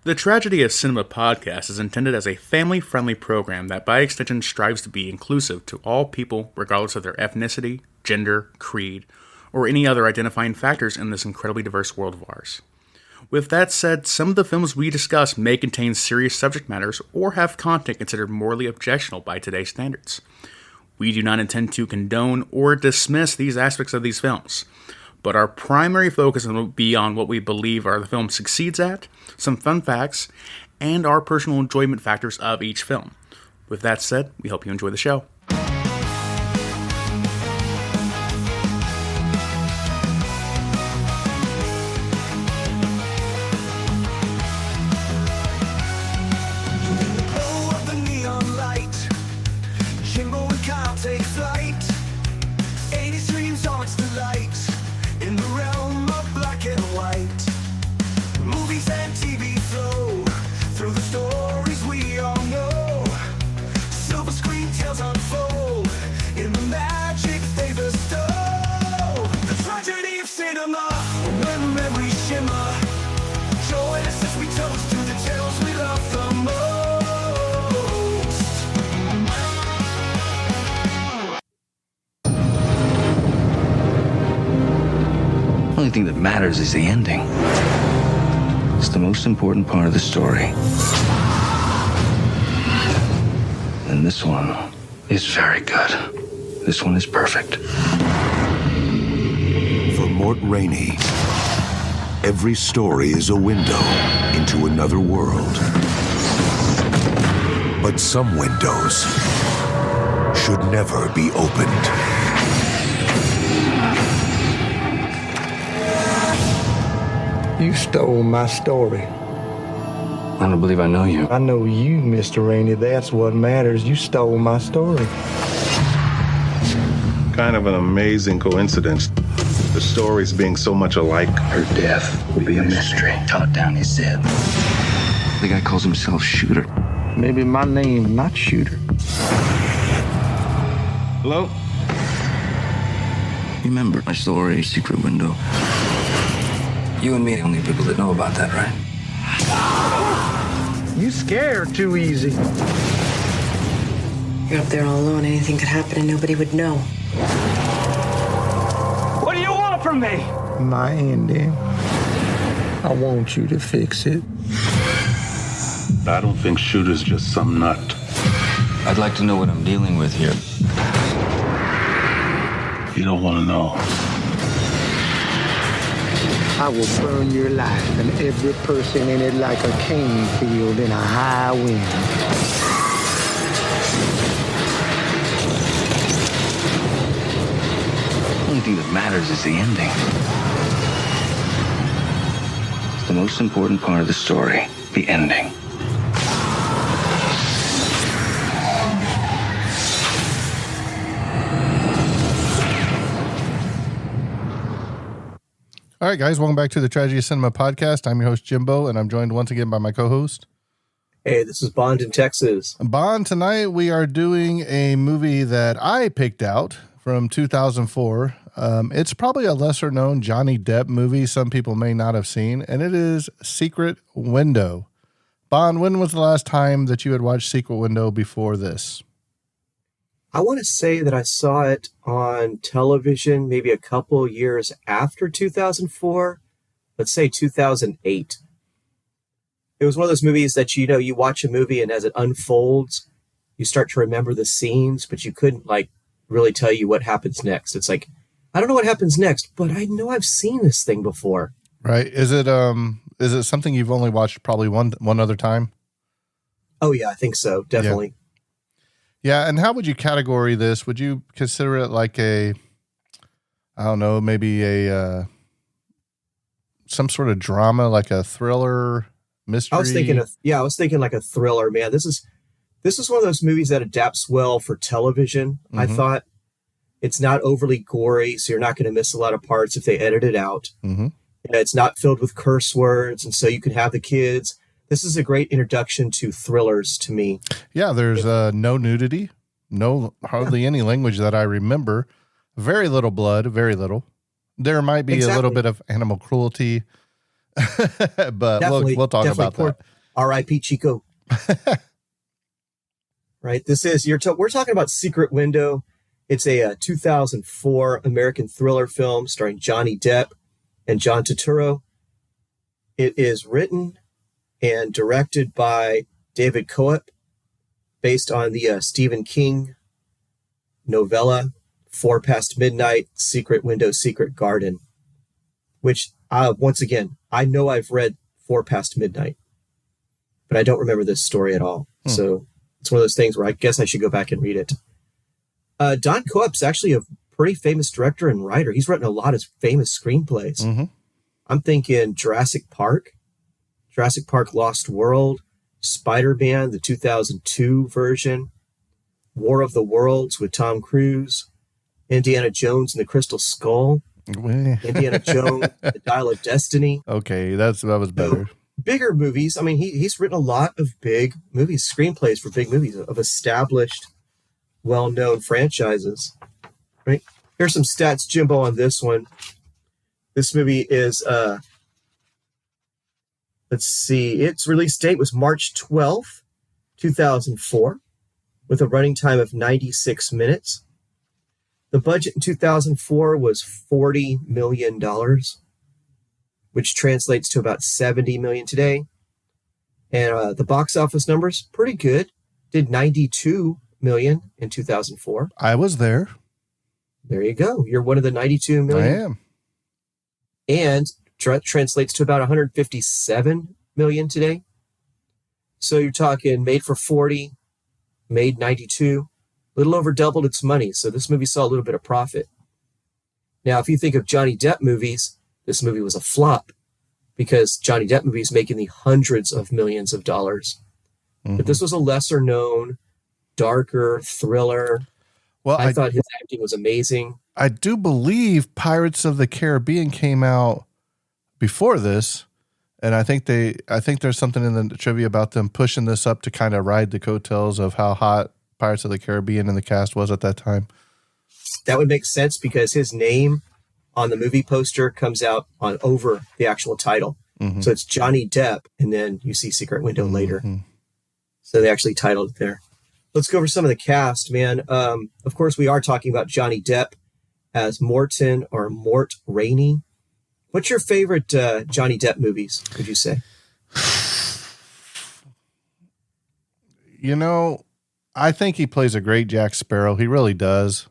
The Tragedy of Cinema podcast is intended as a family-friendly program that by extension strives to be inclusive to all people regardless of their ethnicity, gender, creed, or any other identifying factors in this incredibly diverse world of ours. With that said, some of the films we discuss may contain serious subject matters or have content considered morally objectionable by today's standards. We do not intend to condone or dismiss these aspects of these films, but our primary focus will be on what we believe the film succeeds at, some fun facts, and our personal enjoyment factors of each film. With that said, we hope you enjoy the show. The only thing that matters is the ending. It's the most important part of the story. And this one is very good. This one is perfect. For Mort Rainey, every story is a window into another world. But some windows should never be opened. You stole my story. I don't believe I know you. I know you, Mr. Rainey. That's what matters. You stole my story. Kind of an amazing coincidence. The stories being so much alike. Her death will be a mystery. Taught down his head. The guy calls himself Shooter. Maybe my name, not Shooter. Hello? Remember my story, Secret Window. You and me, the only people that know about that, right? You scared too easy. You're up there all alone. Anything could happen and nobody would know. What do you want from me? My ending. I want you to fix it. I don't think Shooter's just some nut. I'd like to know what I'm dealing with here. You don't want to know. I will burn your life and every person in it like a cane field in a high wind. The only thing that matters is the ending. It's the most important part of the story, the ending. All right, guys, welcome back to the Tragedy of Cinema podcast. I'm your host, Jimbo, and I'm joined once again by my co-host. Hey, this is Bond in Texas. Bond, tonight we are doing a movie that I picked out from 2004. It's probably a lesser-known Johnny Depp movie some people may not have seen, and it is Secret Window. Bond, when was the last time that you had watched Secret Window before this? I want to say that I saw it on television maybe a couple years after 2004. Let's say 2008. It was one of those movies that, you know, you watch a movie and as it unfolds, you start to remember the scenes, but you couldn't really tell you what happens next. It's like, I don't know what happens next, but I know I've seen this thing before. Right. Is it something you've only watched probably one other time? Oh yeah, I think so. Definitely. Yeah, and how would you category this? Would you consider it like maybe some sort of drama, like a thriller, mystery? I was thinking like a thriller, man. This is one of those movies that adapts well for television. Mm-hmm. I thought it's not overly gory, so you're not going to miss a lot of parts if they edit it out. Mm-hmm. It's not filled with curse words, and so you can have the kids. This is a great introduction to thrillers to me. Yeah, there's no nudity, hardly any language that I remember. Very little blood, very little. There might be a little bit of animal cruelty, but we'll talk about that. R.I.P. Chico. Right. This is we're talking about Secret Window. It's a 2004 American thriller film starring Johnny Depp and John Turturro. It is written and directed by David Coep, based on the Stephen King novella 4 Past Midnight, Secret Window, Secret Garden, which, once again, I know I've read 4 Past Midnight, but I don't remember this story at all. So it's one of those things where I guess I should go back and read it. Don Coep's actually a pretty famous director and writer. He's written a lot of famous screenplays. Mm-hmm. I'm thinking Jurassic Park Lost World, Spider-Man, the 2002 version, War of the Worlds with Tom Cruise, Indiana Jones and the Crystal Skull, Indiana Jones, The Dial of Destiny. Okay, that was better. So, bigger movies. I mean, he's written a lot of big movies, screenplays for big movies of established, well-known franchises. Right? Here's some stats, Jimbo, on this one. This movie is, let's see, its release date was March 12th, 2004, with a running time of 96 minutes. The budget in 2004 was $40 million, which translates to about $70 million today. And the box office numbers, pretty good. Did $92 million in 2004. I was there. There you go. You're one of the 92 million. I am. And translates to about $157 million today. So you're talking made for 40, made 92, a little over doubled its money. So this movie saw a little bit of profit. Now, if you think of Johnny Depp movies, this movie was a flop because Johnny Depp movies make in the hundreds of millions of dollars. Mm-hmm. But this was a lesser known, darker thriller. Well, I thought his acting was amazing. I do believe Pirates of the Caribbean came out before this, and I think there's something in the trivia about them pushing this up to kind of ride the coattails of how hot Pirates of the Caribbean and the cast was at that time. That would make sense because his name on the movie poster comes out on over the actual title. Mm-hmm. So it's Johnny Depp, and then you see Secret Window later. Mm-hmm. So they actually titled it there. Let's go over some of the cast, man. Of course, we are talking about Johnny Depp as Morton or Mort Rainey. What's your favorite Johnny Depp movies, would you say? You know, I think he plays a great Jack Sparrow. He really does.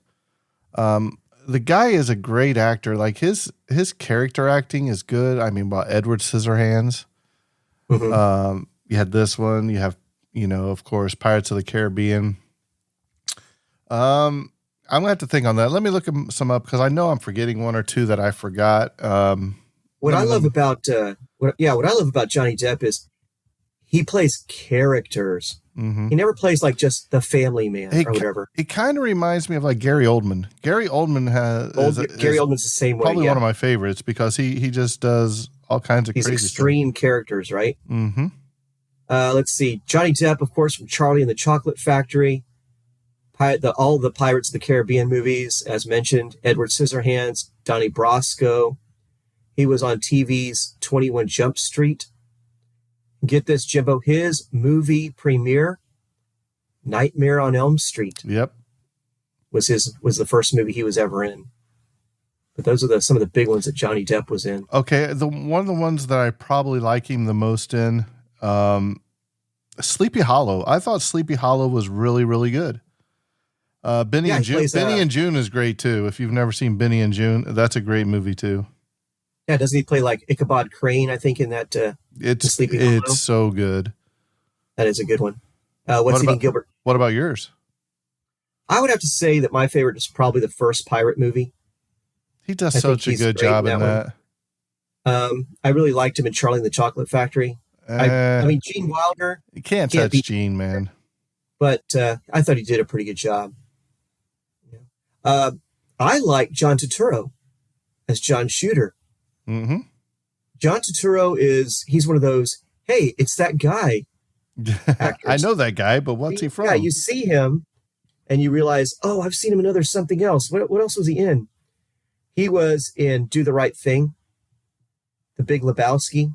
The guy is a great actor. Like his character acting is good. I mean, about Edward Scissorhands. Mm-hmm. You had this one. You have, of course, Pirates of the Caribbean. I'm gonna have to think on that. Let me look some up because I know I'm forgetting one or two that I forgot. What I love about Johnny Depp is he plays characters. Mm-hmm. He never plays like just the family man or whatever. He kind of reminds me of like Gary Oldman. Gary Oldman Gary Oldman's the same way. Probably one of my favorites because he just does all kinds of crazy extreme characters, right? Mm-hmm. Let's see. Johnny Depp, of course, from Charlie and the Chocolate Factory. All the Pirates of the Caribbean movies, as mentioned. Edward Scissorhands, Donnie Brasco. He was on TV's 21 Jump Street. Get this, Jimbo. His movie premiere, Nightmare on Elm Street. Yep, was the first movie he was ever in. But those are some of the big ones that Johnny Depp was in. Okay, one of the ones that I probably like him the most in, Sleepy Hollow. I thought Sleepy Hollow was really, really good. Benny and June. Benny and June is great too. If you've never seen Benny and June, that's a great movie too. Yeah, doesn't he play like Ichabod Crane? I think in that. Sleepy Hollow? It's so good. That is a good one. What's Eating Gilbert? What about yours? I would have to say that my favorite is probably the first pirate movie. He does such a good job in that. I really liked him in Charlie and the Chocolate Factory. I mean, Gene Wilder. You can't touch Gene, man. But I thought he did a pretty good job. I like John Turturro as John Shooter. Mm-hmm. John Turturro he's one of those, hey, it's that guy actors. I know that guy, but what's he from? Yeah, you see him and you realize, oh, I've seen him in something else. What else was he in? He was in Do the Right Thing. The Big Lebowski.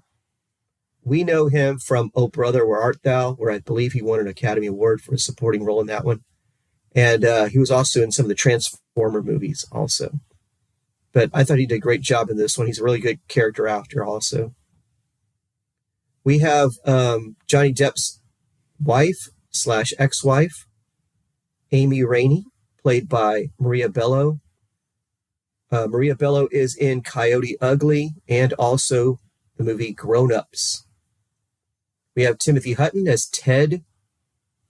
We know him from Oh Brother, Where Art Thou, where I believe he won an Academy Award for his supporting role in that one. And he was also in some of the Transformer movies also. But I thought he did a great job in this one. He's a really good character actor also. We have Johnny Depp's wife / ex-wife, Amy Rainey, played by Maria Bello. Maria Bello is in Coyote Ugly and also the movie Grown Ups. We have Timothy Hutton as Ted.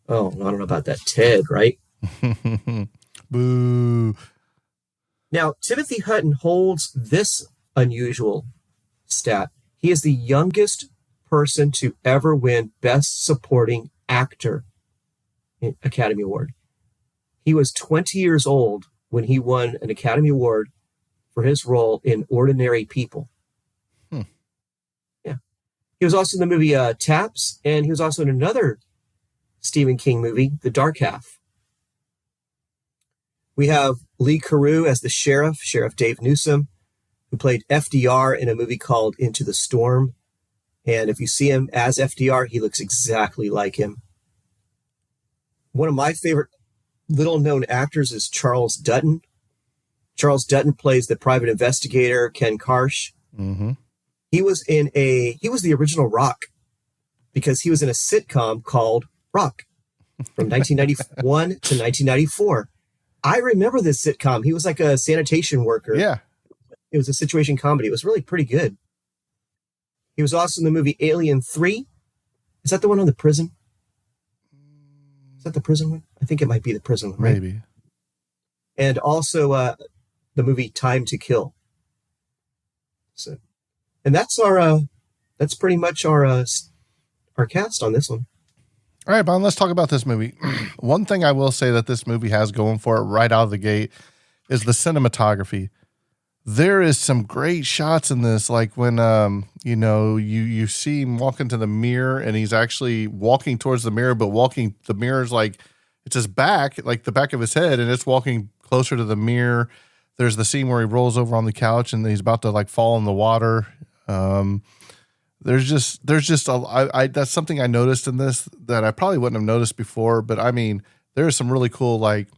Oh, I don't know about that Ted, right? Boo. Now, Timothy Hutton holds this unusual stat. He is the youngest person to ever win Best Supporting Actor Academy Award. He was 20 years old when he won an Academy Award for his role in Ordinary People. Yeah. He was also in the movie Taps, and he was also in another Stephen King movie, The Dark Half. We have Lee Carew as the sheriff, Sheriff Dave Newsom, who played FDR in a movie called Into the Storm. And if you see him as FDR, he looks exactly like him. One of my favorite little-known actors is Charles Dutton. Charles Dutton plays the private investigator, Ken Karsh. Mm-hmm. He was the original Rock because he was in a sitcom called Rock from 1991 to 1994. I remember this sitcom. He was like a sanitation worker. Yeah. It was a situation comedy. It was really pretty good. He was also in the movie Alien 3. Is that the one on the prison? Is that the prison one? I think it might be the prison one, right? Maybe. And also the movie Time to Kill. So, and that's that's pretty much our cast on this one. All right, Bond, let's talk about this movie. One thing I will say that this movie has going for it right out of the gate is the cinematography. There is some great shots in this, like when you see him walk into the mirror and he's actually walking towards the mirror, but the mirror's like it's his back, like the back of his head, and it's walking closer to the mirror. There's the scene where he rolls over on the couch and he's about to like fall in the water. There's just that's something I noticed in this that I probably wouldn't have noticed before, but I mean, there's some really cool like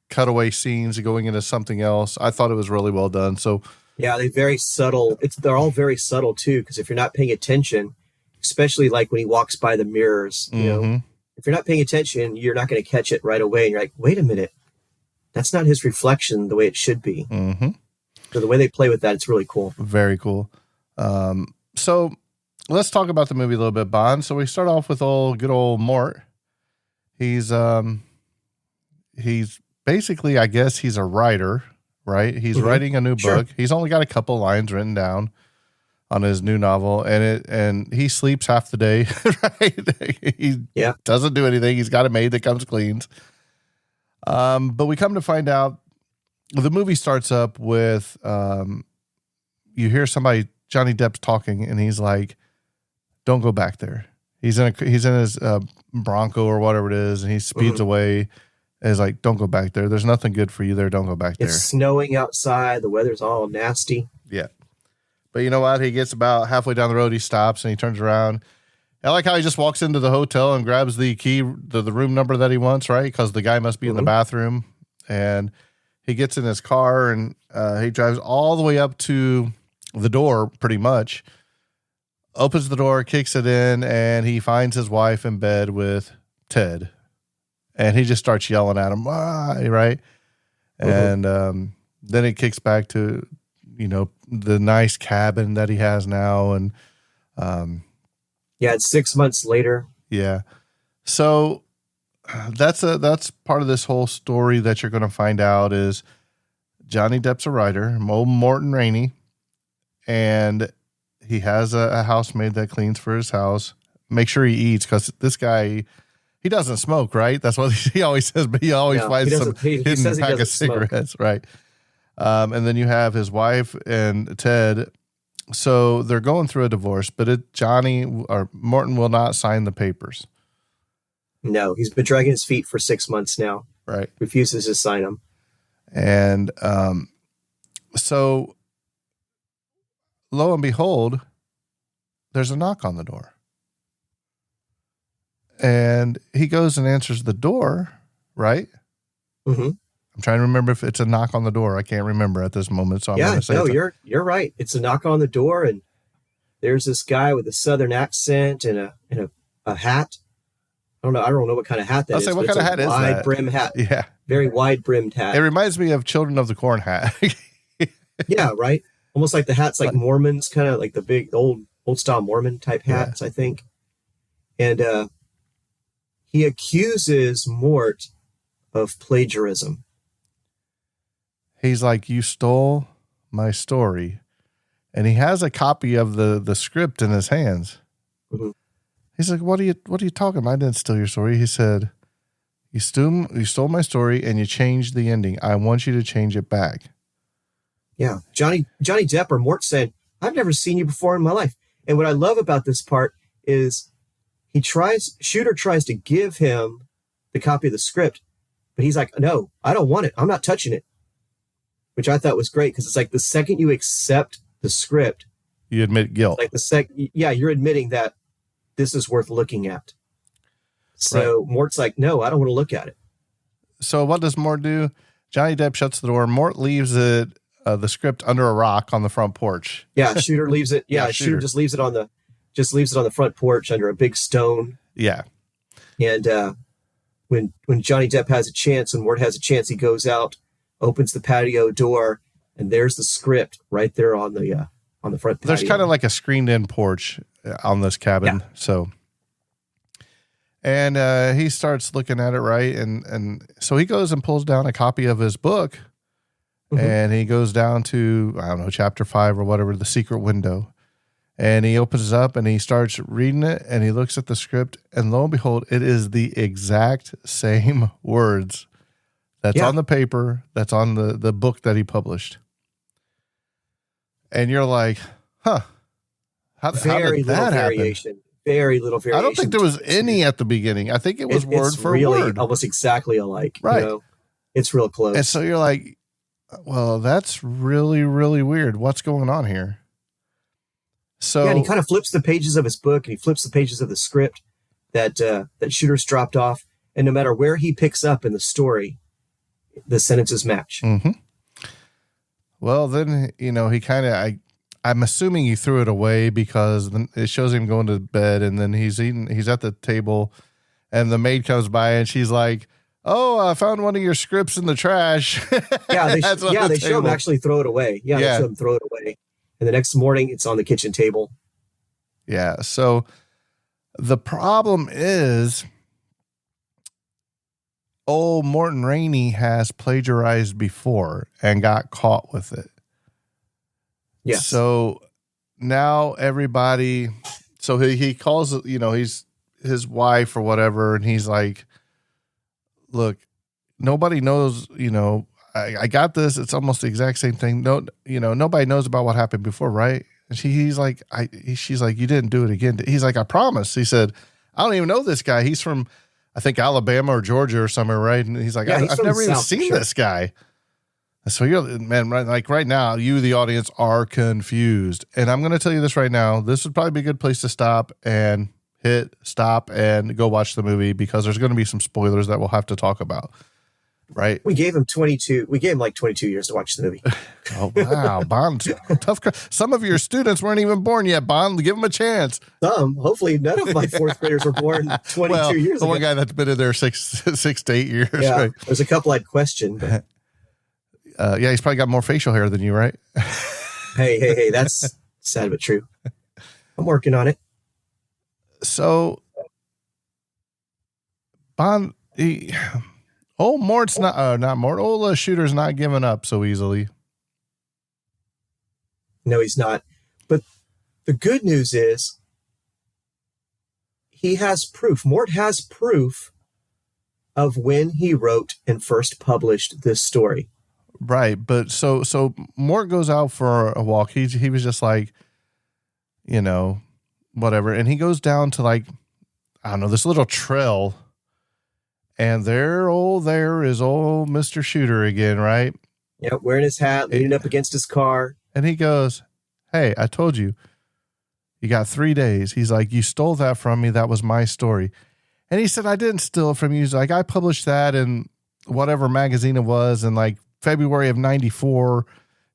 cutaway scenes going into something else. I thought it was really well done. So yeah, they're very subtle. They're all very subtle too, because if you're not paying attention, especially like when he walks by the mirrors, you know, if you're not paying attention, you're not going to catch it right away. And you're like, wait a minute, that's not his reflection the way it should be. Mm-hmm. So the way they play with that, it's really cool. Very cool. So let's talk about the movie a little bit, Bond. So we start off with good old Mort. He's basically, I guess he's a writer, right? He's writing a new book. He's only got a couple lines written down on his new novel, and he sleeps half the day, right? He doesn't do anything. He's got a maid that comes cleans. But we come to find out the movie starts up with you hear Johnny Depp's talking, and he's like, "Don't go back there." He's in his Bronco or whatever it is, and he speeds away. And he's like, "Don't go back there. There's nothing good for you there. Don't go back there." It's snowing outside. The weather's all nasty. Yeah. But you know what? He gets about halfway down the road. He stops and he turns around. I like how he just walks into the hotel and grabs the key, the room number that he wants, right? Because the guy must be in the bathroom. And he gets in his car and he drives all the way up to the door, pretty much. Opens the door, kicks it in, and he finds his wife in bed with Ted. And he just starts yelling at him, "Why?" Right? And then it kicks back to, the nice cabin that he has now. And it's 6 months later. Yeah. So that's part of this whole story that you're going to find out is Johnny Depp's a writer, Mort Rainey, and he has a housemaid that cleans for his house. Make sure he eats, because this guy, he doesn't smoke, right? That's what he always says, but he always finds some hidden pack of cigarettes, smoke. Right? And then you have his wife and Ted. So they're going through a divorce, but Morton will not sign the papers. No, he's been dragging his feet for 6 months now. Right. Refuses to sign them. And so lo and behold, there's a knock on the door. And he goes and answers the door, right? Mm-hmm. I'm trying to remember if it's a knock on the door. I can't remember at this moment. So I'm going to say you're right. It's a knock on the door, and there's this guy with a Southern accent and a hat. I don't know what kind of hat that is. I'll say, what kind of hat is that? Wide brim hat. Yeah. Very wide brimmed hat. It reminds me of Children of the Corn hat. Yeah, right. Almost like the hats like Mormons, kind of like the big old style Mormon type hats, I think. And he accuses Mort of plagiarism. He's like, you stole my story. And he has a copy of the script in his hands. Mm-hmm. He's like, what are you talking about? I didn't steal your story. He said, you stole my story and you changed the ending. I want you to change it back. Yeah. Johnny Depp or Mort said, I've never seen you before in my life. And what I love about this part is Shooter tries to give him the copy of the script, but he's like, no, I don't want it. I'm not touching it. Which I thought was great, because it's like the second you accept the script, you admit guilt. Like you're admitting that this is worth looking at. So right. Mort's like, no, I don't want to look at it. So what does Mort do? Johnny Depp shuts the door. Mort leaves the script under a rock on the front porch. Yeah, Shooter leaves it. Yeah, Shooter just leaves it on the front porch under a big stone. Yeah. And when Johnny Depp has a chance and Mort has a chance, he goes out, opens the patio door, and there's the script right there on the front patio. There's kind of like a screened-in porch on this cabin. Yeah. So, and he starts looking at it, right? And so he goes and pulls down a copy of his book, and he goes down to, I don't know, chapter 5 or whatever, The Secret Window. And he opens it up and he starts reading it, and he looks at the script, and lo and behold, it is the exact same words that's on the paper, that's on the book that he published. And you're like, huh, how did that happen? Very little variation. I don't think there was any at the beginning. I think it was word for word. Almost exactly alike. Right. You know? It's real close. And so you're like, well, that's really, really weird. What's going on here? So yeah, and he kind of flips the pages of his book, and he flips the pages of the script that Shooter's dropped off. And no matter where he picks up in the story, the sentences match. Mm-hmm. Well, then, he kind of, I'm assuming he threw it away, because it shows him going to bed, and then he's at the table, and the maid comes by and she's like, oh, I found one of your scripts in the trash. Yeah, they show him actually throw it away. Yeah, they show him throw it away. And the next morning it's on the kitchen table. Yeah. So the problem is, Mort Rainey has plagiarized before and got caught with it. Yes. So now everybody, so he calls, he's his wife or whatever, and he's like, look, nobody knows, I got this. It's almost the exact same thing. No, nobody knows about what happened before, right? And she's like, you didn't do it again. He's like, I promise. He said, I don't even know this guy. He's from, I think, Alabama or Georgia or somewhere, right? And he's like, I've never even seen this guy. And so right now, you, the audience, are confused. And I'm going to tell you this right now. This would probably be a good place to stop and hit stop and go watch the movie, because there's going to be some spoilers that we'll have to talk about. Right. We gave him 22 years to watch the movie. Oh, wow. Bond, tough. Some of your students weren't even born yet, Bond. Give them a chance. Hopefully none of my fourth graders were born 22 years ago. The one guy that's been in there 6 to 8 years. Yeah, right? There's a couple I'd question. But... he's probably got more facial hair than you, right? Hey, that's sad but true. I'm working on it. So, Bond, Mort's not Mort. Shooter's not giving up so easily. No, he's not. But the good news is he has proof. Mort has proof of when he wrote and first published this story. Right. But so Mort goes out for a walk. He was just like, whatever. And he goes down to, like, I don't know, this little trail. And there is old Mr. Shooter again, right? Yeah, wearing his hat, leaning up against his car. And he goes, hey, I told you You got 3 days. He's like, you stole that from me. That was my story. And he said, I didn't steal it from you. He's like, I published that in whatever magazine it was in like February of 94.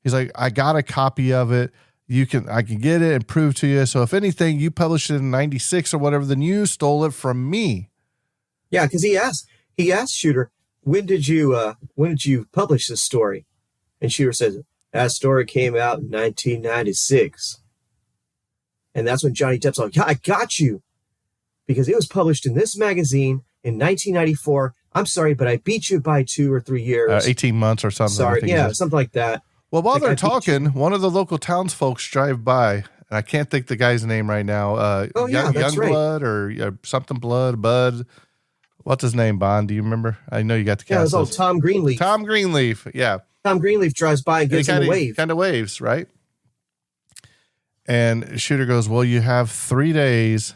He's like, I got a copy of it. I can get it and prove to you. So if anything, you published it in 96 or whatever, then you stole it from me. Yeah, because he asked Shooter, when did you publish this story? And Shooter says, that story came out in 1996. And that's when Johnny Depp's like, yeah, I got you. Because it was published in this magazine in 1994. I'm sorry, but I beat you by 2 or 3 years. 18 months or something. Sorry, yeah, something like that. Well, while they're talking, one of the local townsfolk drive by, and I can't think the guy's name right now. That's right. Blood or something Blood, Bud. What's his name, Bond? Do you remember? I know you got the cast. Yeah, it was old Tom Greenleaf. Tom Greenleaf, yeah. Tom Greenleaf drives by and gives him a wave. Kind of waves, right? And Shooter goes, well, you have 3 days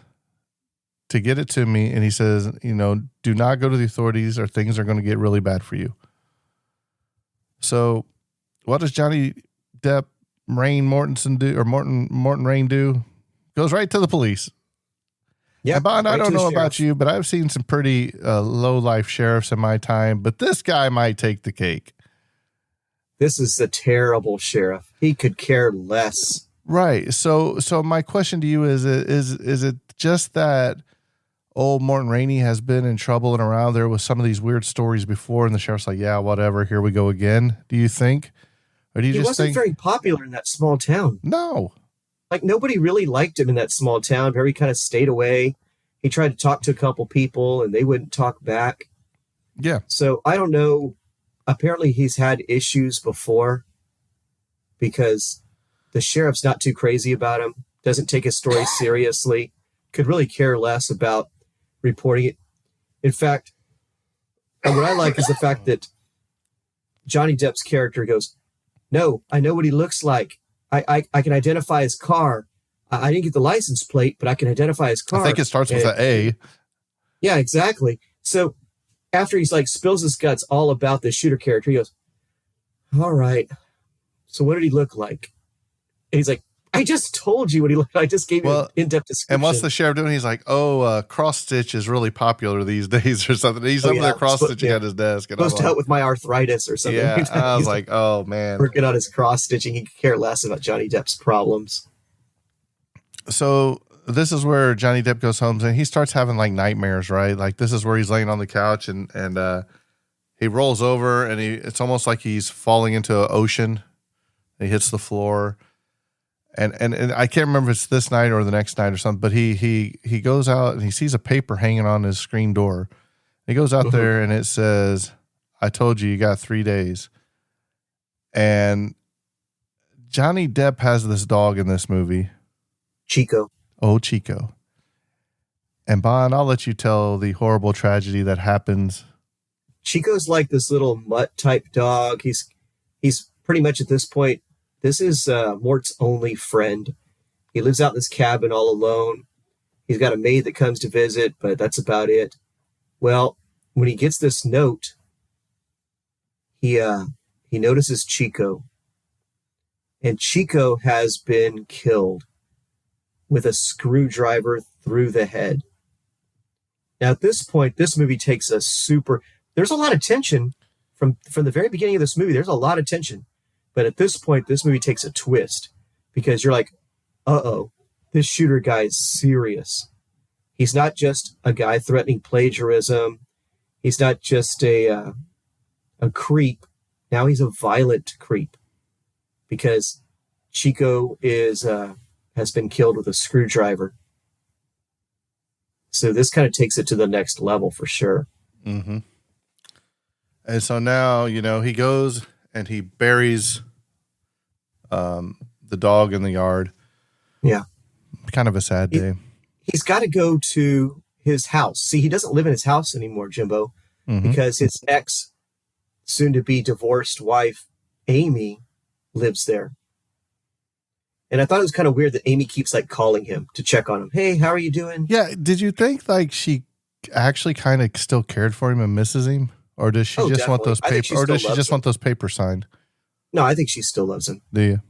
to get it to me. And he says, do not go to the authorities or things are going to get really bad for you. So what does Johnny Depp Morton Rain do? Goes right to the police. Yeah, Bond, I don't know about you, but I've seen some pretty low-life sheriffs in my time, but this guy might take the cake. This is a terrible sheriff. He could care less. Right. So my question to you is it just that old Mort Rainey has been in trouble and around there with some of these weird stories before, and the sheriff's like, yeah, whatever, here we go again? Do you think? Or do you just think... He wasn't very popular in that small town. No. Like, nobody really liked him in that small town. He kind of stayed away. He tried to talk to a couple people, and they wouldn't talk back. Yeah. So, I don't know. Apparently, he's had issues before because the sheriff's not too crazy about him, doesn't take his story seriously, could really care less about reporting it. In fact, what I like is the fact that Johnny Depp's character goes, no, I know what he looks like. I can identify his car. I didn't get the license plate, but I can identify his car. I think it starts with an A. Yeah, exactly. So after he's like spills his guts all about the Shooter character, he goes, all right, so what did he look like? And he's like, I just told you what he looked like. I just gave you an in-depth description. And what's the sheriff doing? He's like, cross stitch is really popular these days or something. He's over there cross stitching at his desk. And supposed to help with my arthritis or something. Yeah, I was like, oh, man. Working on his cross stitching. He could care less about Johnny Depp's problems. So this is where Johnny Depp goes home and he starts having like nightmares, right? Like this is where he's laying on the couch and he rolls over and it's almost like he's falling into an ocean. He hits the floor. And I can't remember if it's this night or the next night or something, but he goes out and he sees a paper hanging on his screen door. He goes out there and it says, I told you got 3 days. And Johnny Depp has this dog in this movie. Chico. Oh, Chico. And Bond, I'll let you tell the horrible tragedy that happens. Chico's like this little mutt type dog. He's pretty much at this point, this is Mort's only friend. He lives out in this cabin all alone. He's got a maid that comes to visit, but that's about it. Well, when he gets this note, he notices Chico. And Chico has been killed with a screwdriver through the head. Now, at this point, this movie takes a there's a lot of tension from the very beginning of this movie. There's a lot of tension. But at this point, this movie takes a twist because you're like, uh-oh, this Shooter guy is serious. He's not just a guy threatening plagiarism. He's not just a creep. Now he's a violent creep because Chico has been killed with a screwdriver. So this kind of takes it to the next level for sure. Mm-hmm. And so now, he goes and he buries the dog in the yard. Yeah. Kind of a sad day. He's got to go to his house. See, he doesn't live in his house anymore, Jimbo, because his ex, soon-to-be divorced wife, Amy, lives there. And I thought it was kind of weird that Amy keeps like calling him to check on him. Hey, how are you doing? Yeah. Did you think like she actually kind of still cared for him and misses him? Or does she just want those papers? Or does she just want those papers signed? No, I think she still loves him. Do you?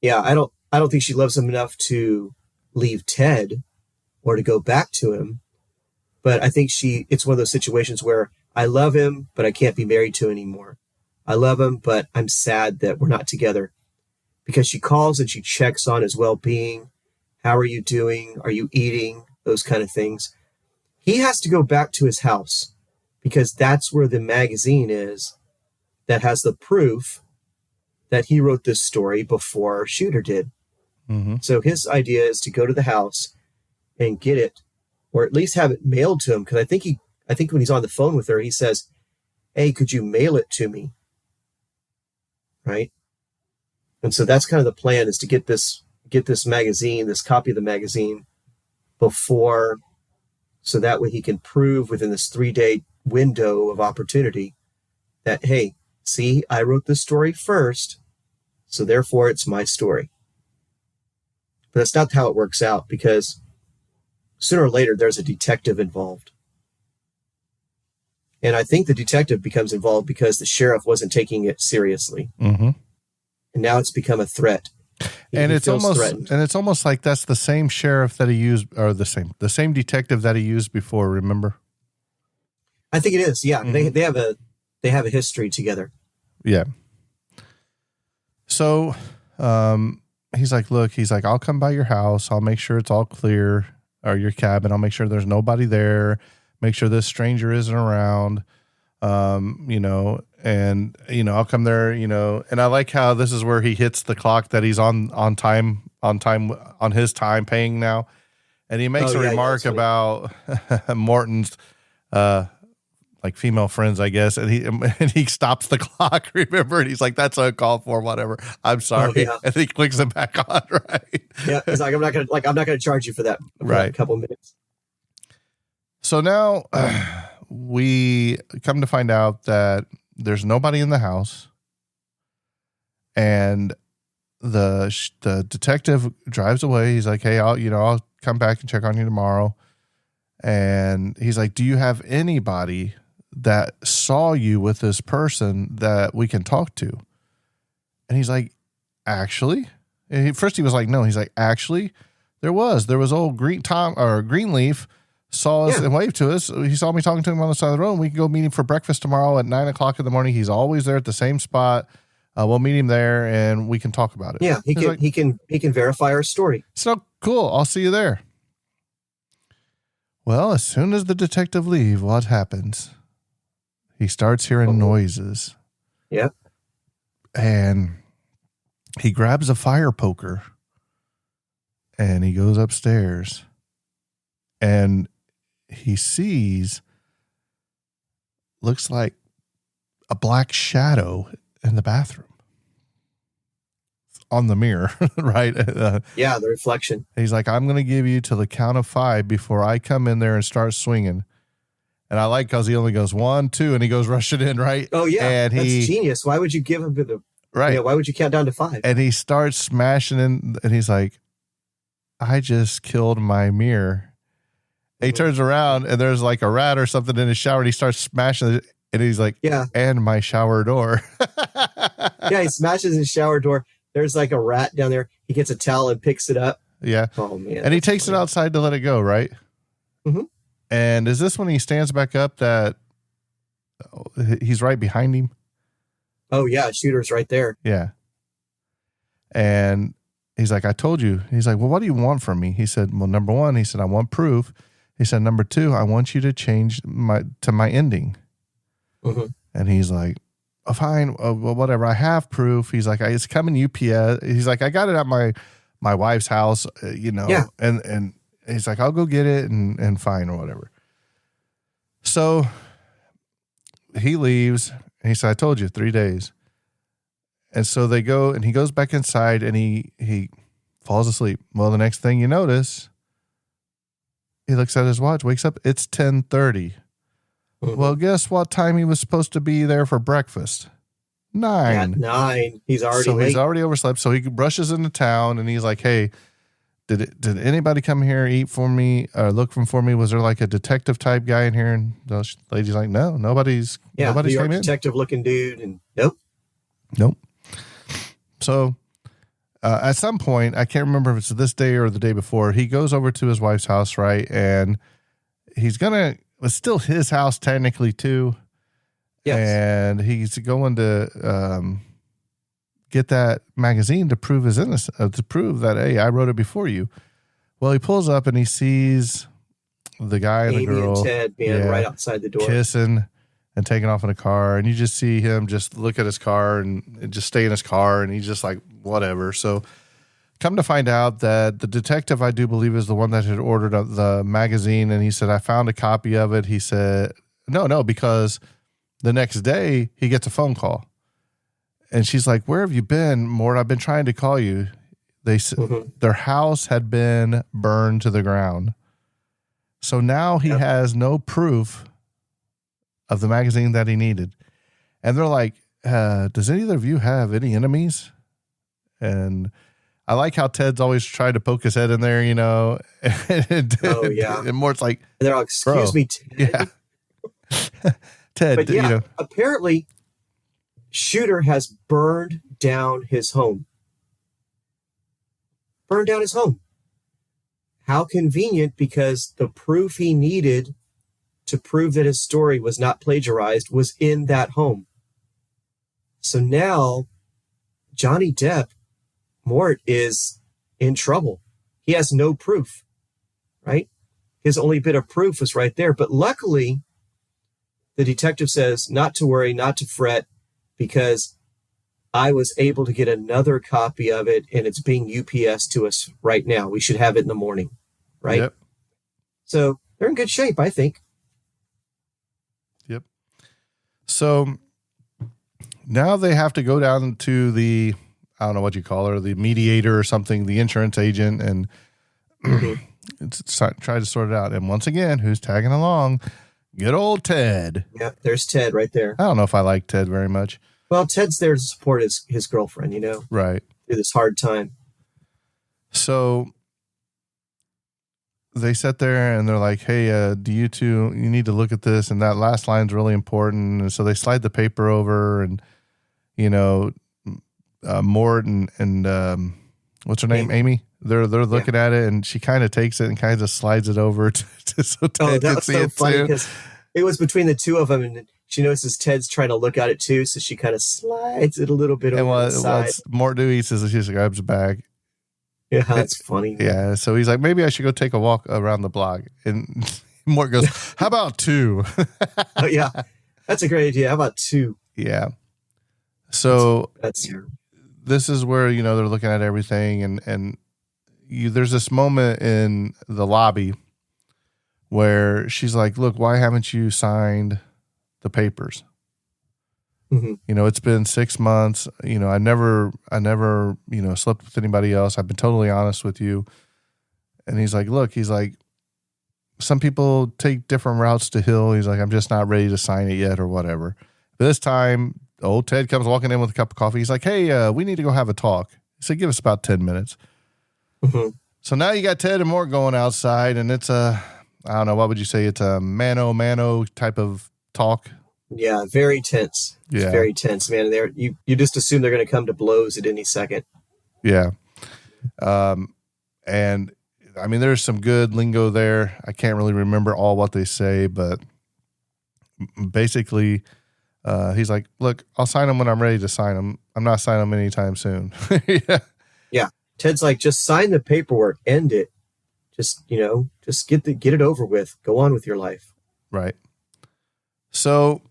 Yeah, I don't think she loves him enough to leave Ted or to go back to him. But I think it's one of those situations where I love him, but I can't be married to him anymore. I love him, but I'm sad that we're not together. Because she calls and she checks on his well-being. How are you doing? Are you eating? Those kind of things. He has to go back to his house because that's where the magazine is that has the proof that he wrote this story before Shooter did. Mm-hmm. So his idea is to go to the house and get it, or at least have it mailed to him. Because I think when he's on the phone with her, he says, "Hey, could you mail it to me?" Right? And so that's kind of the plan, is to get this magazine, this copy of the magazine before, so that way he can prove within this 3-day window of opportunity that, hey, see, I wrote this story first, so therefore it's my story. But that's not how it works out, because sooner or later there's a detective involved. And I think the detective becomes involved because the sheriff wasn't taking it seriously. Mm-hmm. And now it's become a threat. And it's almost like that's the same sheriff that he used, or the same detective that he used before. Remember? I think it is. Yeah, Mm-hmm. they have a history together. Yeah. So, he's like, look, I'll come by your house. I'll make sure it's all clear, or your cabin. I'll make sure there's nobody there. Make sure this stranger isn't around. And I'll come there, and I like how this is where he hits the clock that he's on his time paying now. And he makes a remark about Morton's, like female friends, I guess. And he stops the clock, remember? And he's like, that's uncalled for, whatever. I'm sorry. Oh, yeah. And he clicks it back on, right? Yeah. He's like, I'm not going to charge you for that. Right. A couple minutes. So now we come to find out that there's nobody in the house, and the detective drives away. He's like, hey, I'll come back and check on you tomorrow. And he's like, do you have anybody that saw you with this person that we can talk to? And he's like, actually, and first he was like, no, he's like, actually, there was old Greenleaf saw us and waved to us. He saw me talking to him on the side of the road. We can go meet him for breakfast tomorrow at 9:00 in the morning. He's always there at the same spot. We'll meet him there and we can talk about it. Yeah, he can verify our story. So cool. I'll see you there. Well, as soon as the detective leaves, what happens? He starts hearing noises. Yep. And he grabs a fire poker and he goes upstairs and he sees, looks like a black shadow in the bathroom on the mirror, right? Yeah, the reflection. He's like, I'm going to give you till the count of 5 before I come in there and start swinging. And I like because he only goes 1, 2, and he goes rushing in, right? Oh, yeah. And that's genius. Why would you give him the right? Why would you count down to 5? And he starts smashing in, and he's like, I just killed my mirror. And he turns around, and there's like a rat or something in his shower, and he starts smashing it, and he's like, yeah, and my shower door. Yeah, he smashes his shower door. There's like a rat down there. He gets a towel and picks it up. Yeah. Oh, man. And he takes it outside to let it go, right? Mm-hmm. And is this when he stands back up that he's right behind him? Oh, yeah. Shooter's right there. Yeah. And he's like, I told you. He's like, well, what do you want from me? He said, well, number 1, he said, I want proof. He said, number 2, I want you to change my ending. Mm-hmm. And he's like, oh, fine. Well, whatever. I have proof. He's like, it's coming UPS. He's like, I got it at my wife's house, Yeah. and he's like, I'll go get it and fine or whatever. So he leaves and he said, I told you 3 days. And so they go and he goes back inside and he falls asleep. Well, the next thing you notice, he looks at his watch, wakes up, it's 10:30. Mm-hmm. Well, guess what time he was supposed to be there for breakfast? 9. At 9. He's already late. He's already overslept. So he rushes into town and he's like, hey, did anybody come here, eat for me, or look for me? Was there like a detective type guy in here? And the lady's like, no, nobody's New York came in. Detective looking dude. And nope. So At some point, I can't remember if it's this day or the day before, he goes over to his wife's house, right? And it's still his house technically too. Yes. And he's going to get that magazine to prove his innocence, to prove that, hey, I wrote it before you. Well, he pulls up and he sees the guy and Amy the girl and Ted being right outside the door, kissing and taking off in a car. And you just see him just look at his car and just stay in his car. And he's just like, whatever. So come to find out that the detective, I do believe, is the one that had ordered the magazine. And he said, I found a copy of it. He said, no, because the next day he gets a phone call. And she's like, where have you been, Mort? I've been trying to call you. Their house had been burned to the ground. So now he has no proof of the magazine that he needed. And they're like, does either of you have any enemies? And I like how Ted's always tried to poke his head in there, And Mort's like, and they're like, excuse me, Ted. Yeah. Ted, but apparently Shooter has burned down his home. How convenient, because the proof he needed to prove that his story was not plagiarized was in that home. So now Johnny Depp, Mort, is in trouble. He has no proof, right? His only bit of proof was right there. But luckily, the detective says not to worry, not to fret, because I was able to get another copy of it, and it's being UPS to us right now. We should have it in the morning, right? Yep. So they're in good shape, I think. Yep. So now they have to go down to the, I don't know what you call her, the mediator or something, the insurance agent, and try to sort it out. And once again, who's tagging along? Good old Ted. Yeah, there's Ted right there. I don't know if I like Ted very much. Well, Ted's there to support his girlfriend, Right. Through this hard time. So they sit there and they're like, hey, do you two, you need to look at this. And that last line's really important. And so they slide the paper over and, Mort and what's her name? Amy. They're looking at it, and she kind of takes it and kind of slides it over so Ted can see it funny too. Because it was between the two of them, and she notices Ted's trying to look at it too, so she kind of slides it a little bit over the side. What's Mort do? He says, she grabs a bag. Yeah, that's funny. Yeah, so he's like, maybe I should go take a walk around the block. And Mort goes, how about 2? Oh, yeah, that's a great idea. How about 2? Yeah. So that's this is where, they're looking at everything, and there's this moment in the lobby where she's like, look, why haven't you signed the papers? It's been 6 months. I never, slept with anybody else. I've been totally honest with you. And he's like, some people take different routes to Hill. He's like, I'm just not ready to sign it yet or whatever. But this time, old Ted comes walking in with a cup of coffee. He's like, hey, we need to go have a talk. He said, give us about 10 minutes. So now you got Ted and Mort going outside, and it's I don't know, what would you say? It's a mano type of talk. Yeah, very tense. It's very tense, man. You just assume they're going to come to blows at any second. Yeah. And I mean, there's some good lingo there. I can't really remember all what they say, but basically, he's like, look, I'll sign them when I'm ready to sign them. I'm not signing them anytime soon. Yeah. Ted's like, just sign the paperwork, end it. Just get it over with. Go on with your life. Right. So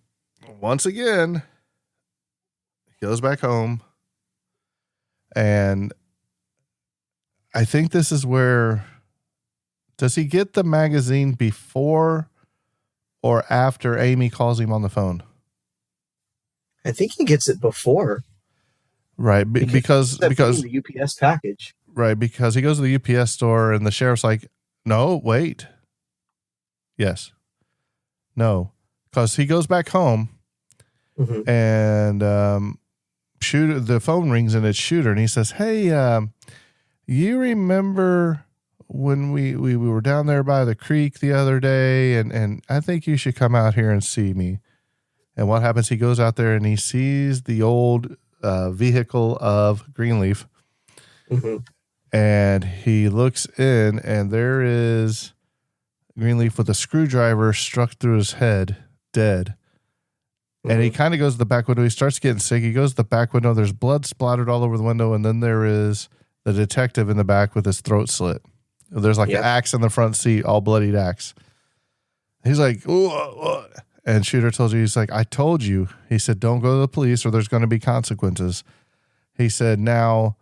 once again, he goes back home, and I think this is where, does he get the magazine before or after Amy calls him on the phone? I think he gets it before. Right. Because the UPS package. Right. Because he goes to the UPS store and the sheriff's like, no, wait. Yes. No. Because he goes back home and Shooter, the phone rings and it's Shooter, and he says, hey, you remember when we were down there by the creek the other day, and I think you should come out here and see me. And what happens? He goes out there and he sees the old vehicle of Greenleaf. Mm-hmm. And he looks in, and there is Greenleaf with a screwdriver struck through his head, dead. Mm-hmm. And he kind of goes to the back window. He starts getting sick. He goes to the back window. There's blood splattered all over the window. And then there is the detective in the back with his throat slit. There's like an axe in the front seat, all bloodied axe. He's like, "Ooh." And Shooter tells you, he's like, I told you. He said, don't go to the police or there's going to be consequences. He said, now,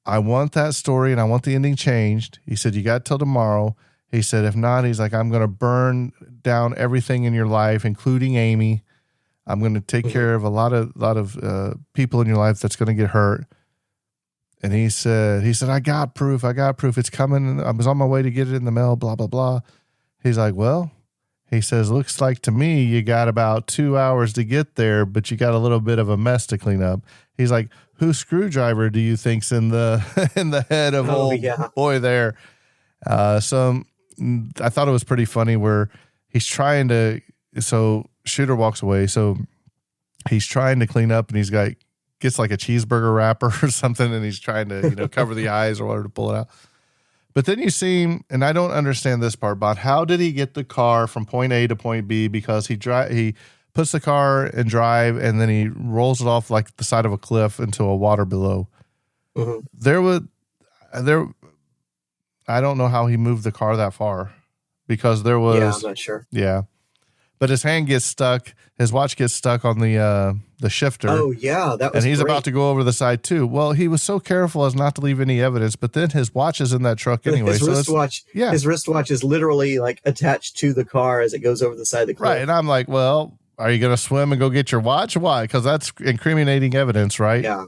I want that story and I want the ending changed. He said, you got till tomorrow. He said, if not, he's like, I'm going to burn down everything in your life, including Amy. I'm going to take care of a lot of people in your life that's going to get hurt. And he said, I got proof. It's coming. I was on my way to get it in the mail, blah, blah, blah. He's like, well, he says, looks like to me you got about 2 hours to get there, but you got a little bit of a mess to clean up. He's like, whose screwdriver do you think's in the head of boy there? So I thought it was pretty funny where he's trying to, so Shooter walks away. So he's trying to clean up and he's gets like a cheeseburger wrapper or something. And he's trying to, cover the eyes or whatever to pull it out. But then you see him, and I don't understand this part, but how did he get the car from point A to point B? Because he puts the car in drive and then he rolls it off like the side of a cliff into a water below. Mm-hmm. I don't know how he moved the car that far because there was. Yeah, I'm not sure. Yeah. But his hand gets stuck. His watch gets stuck on the shifter. Oh, yeah. That was And he's great. about to go over the side, too. Well, he was so careful as not to leave any evidence, but then his watch is in that truck anyway. His wristwatch is literally like attached to the car as it goes over the side of the cliff. Right. And I'm like, well, are you going to swim and go get your watch? Why? Because that's incriminating evidence, right? Yeah.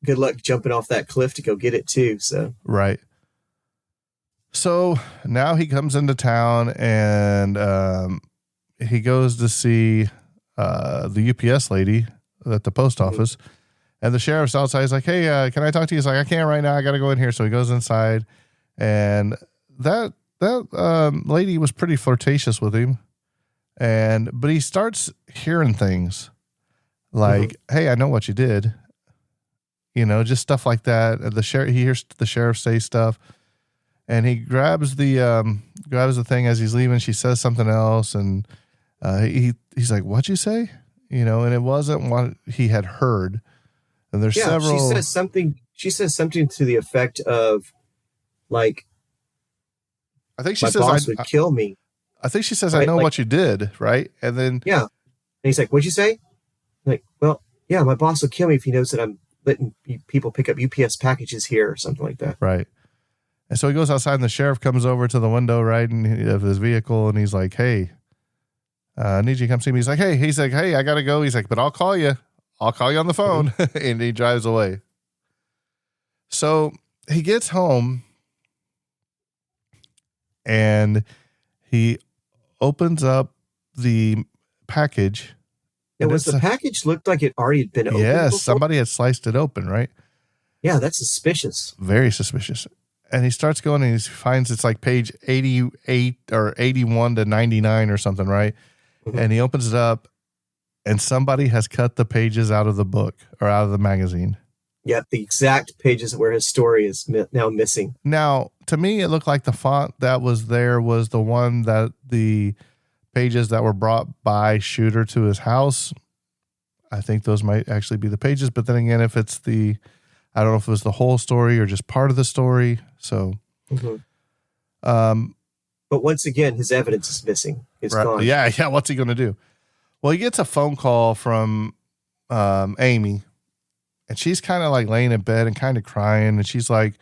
Good luck jumping off that cliff to go get it, too. So right. So now he comes into town and he goes to see the UPS lady at the post office, and the sheriff's outside. He's like, hey, can I talk to you? He's like, I can't right now. I got to go in here. So he goes inside, and that lady was pretty flirtatious with him. But he starts hearing things like, hey, I know what you did. Just stuff like that. He hears the sheriff say stuff, and he grabs the thing as he's leaving. She says something else, and he's like, what'd you say? And it wasn't what he had heard. And there's several. She says something to the effect of, like, I think she my says, boss would kill me. I think she says, right? I know what you did. Right. And then, yeah. And he's like, what'd you say? Like, well, yeah, my boss will kill me if he knows that I'm letting people pick up UPS packages here or something like that. Right. And so he goes outside and the sheriff comes over to the window, right, of his vehicle. And he's like, hey, I need you to come see me. He's like, hey, I got to go. He's like, but I'll call you. I'll call you on the phone. And he drives away. So he gets home and he opens up the package. And was the package looked like it already had been opened? Yes, before? somebody had sliced it open, right? Yeah, that's suspicious. Very suspicious. And he starts going and he finds it's like page 88 or 81 to 99 or something, right? Mm-hmm. And he opens it up and somebody has cut the pages out of the book or out of the magazine. Yeah, the exact pages where his story is now missing. Now, to me, it looked like the font that was there was the one that the pages that were brought by Shooter to his house. I think those might actually be the pages. But then again, if it's I don't know if it was the whole story or just part of the story. So, but once again, his evidence is missing. It's gone. Yeah. What's he going to do? Well, he gets a phone call from Amy, and she's kind of like laying in bed and kind of crying. And she's like,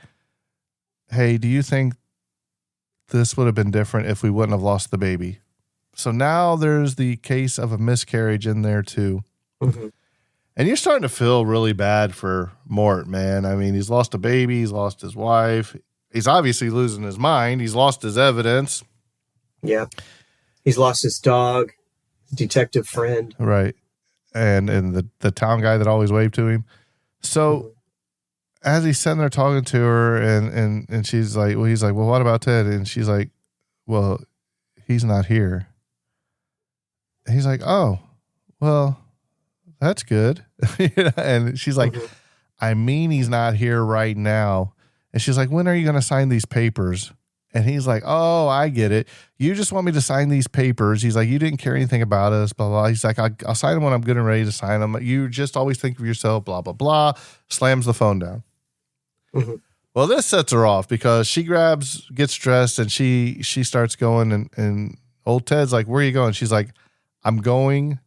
hey, do you think this would have been different if we wouldn't have lost the baby? So now there's the case of a miscarriage in there too. Mm-hmm. And you're starting to feel really bad for Mort, man. I mean, he's lost a baby. He's lost his wife. He's obviously losing his mind. He's lost his evidence. Yeah. He's lost his dog, his detective friend. Right. And the town guy that always waved to him. So as he's sitting there talking to her and she's like, well, he's like, well, what about Ted? And she's like, well, he's not here. And he's like, oh, well, that's good. And she's like, I mean, he's not here right now. And she's like, when are you going to sign these papers? And he's like, oh, I get it. You just want me to sign these papers. He's like, you didn't care anything about us, blah, blah. He's like, I'll sign them when I'm good and ready to sign them. You just always think of yourself, blah, blah, blah. Slams the phone down. Mm-hmm. Well, this sets her off because she gets dressed, and she starts going, and old Ted's like, where are you going? She's like, I'm going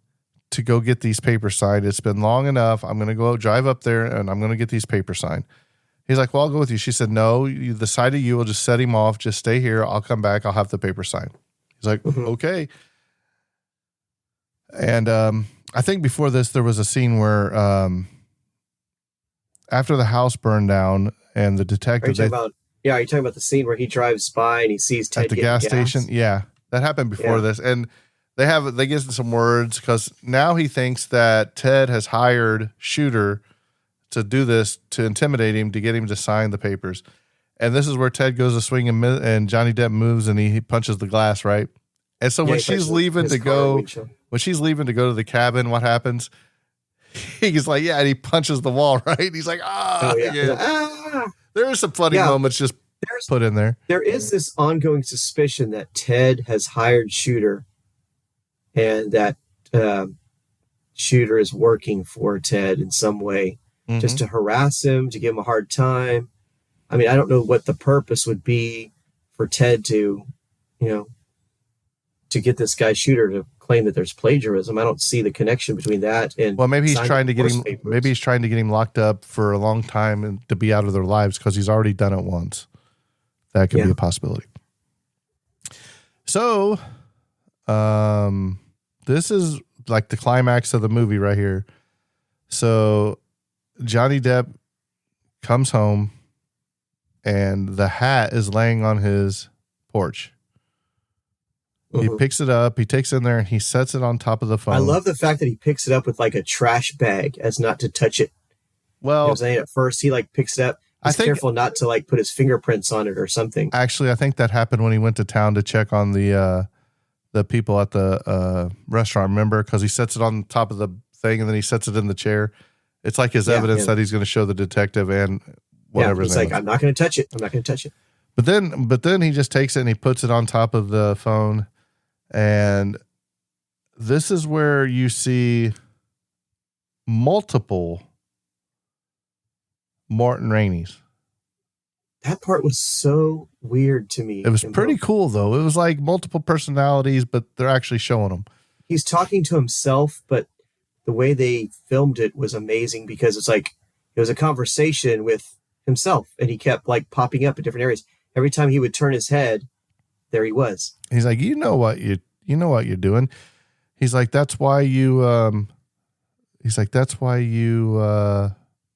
to go get these papers signed. It's been long enough. I'm going to go drive up there, and I'm going to get these papers signed. He's like, well, I'll go with you. She said, no, the sight of you will just set him off. Just stay here. I'll come back. I'll have the paper signed. He's like, okay. And I think before this, there was a scene where after the house burned down and the detective... Are you talking about the scene where he drives by and he sees Ted at the gas station? Yeah, that happened before this. And they get some words because now he thinks that Ted has hired Shooter to do this, to intimidate him, to get him to sign the papers. And this is where Ted goes to swing and Johnny Depp moves and he punches the glass, right? And so when she's leaving to go to the cabin, what happens? He's like, yeah, and he punches the wall, right? He's like, There are some funny moments just put in there. There is this ongoing suspicion that Ted has hired Shooter and that Shooter is working for Ted in some way. Just to harass him, to give him a hard time. I mean, I don't know what the purpose would be for Ted to get this guy Shooter to claim that there's plagiarism. I don't see the connection between that and... Well, maybe he's trying to get him. Papers. Maybe he's trying to get him locked up for a long time and to be out of their lives because he's already done it once. That could be a possibility. So, this is like the climax of the movie right here. So, Johnny Depp comes home and the hat is laying on his porch. He picks it up, he takes it in there, and he sets it on top of the phone. I love the fact that he picks it up with like a trash bag as not to touch it. Well, you know what I'm saying? At first he like picks it up. He's careful not to like put his fingerprints on it or something. Actually, I think that happened when he went to town to check on the people at the restaurant, remember? Because he sets it on top of the thing and then he sets it in the chair. It's like his evidence that he's going to show the detective and whatever. He's like, I'm not going to touch it. I'm not going to touch it. But then he just takes it and he puts it on top of the phone. And this is where you see multiple Mort Raineys. That part was so weird to me. It was pretty cool, though. It was like multiple personalities, but they're actually showing them. He's talking to himself, but the way they filmed it was amazing because it's like it was a conversation with himself, and he kept like popping up in different areas. Every time he would turn his head, there he was. He's like, you know what you're doing. He's like, that's why you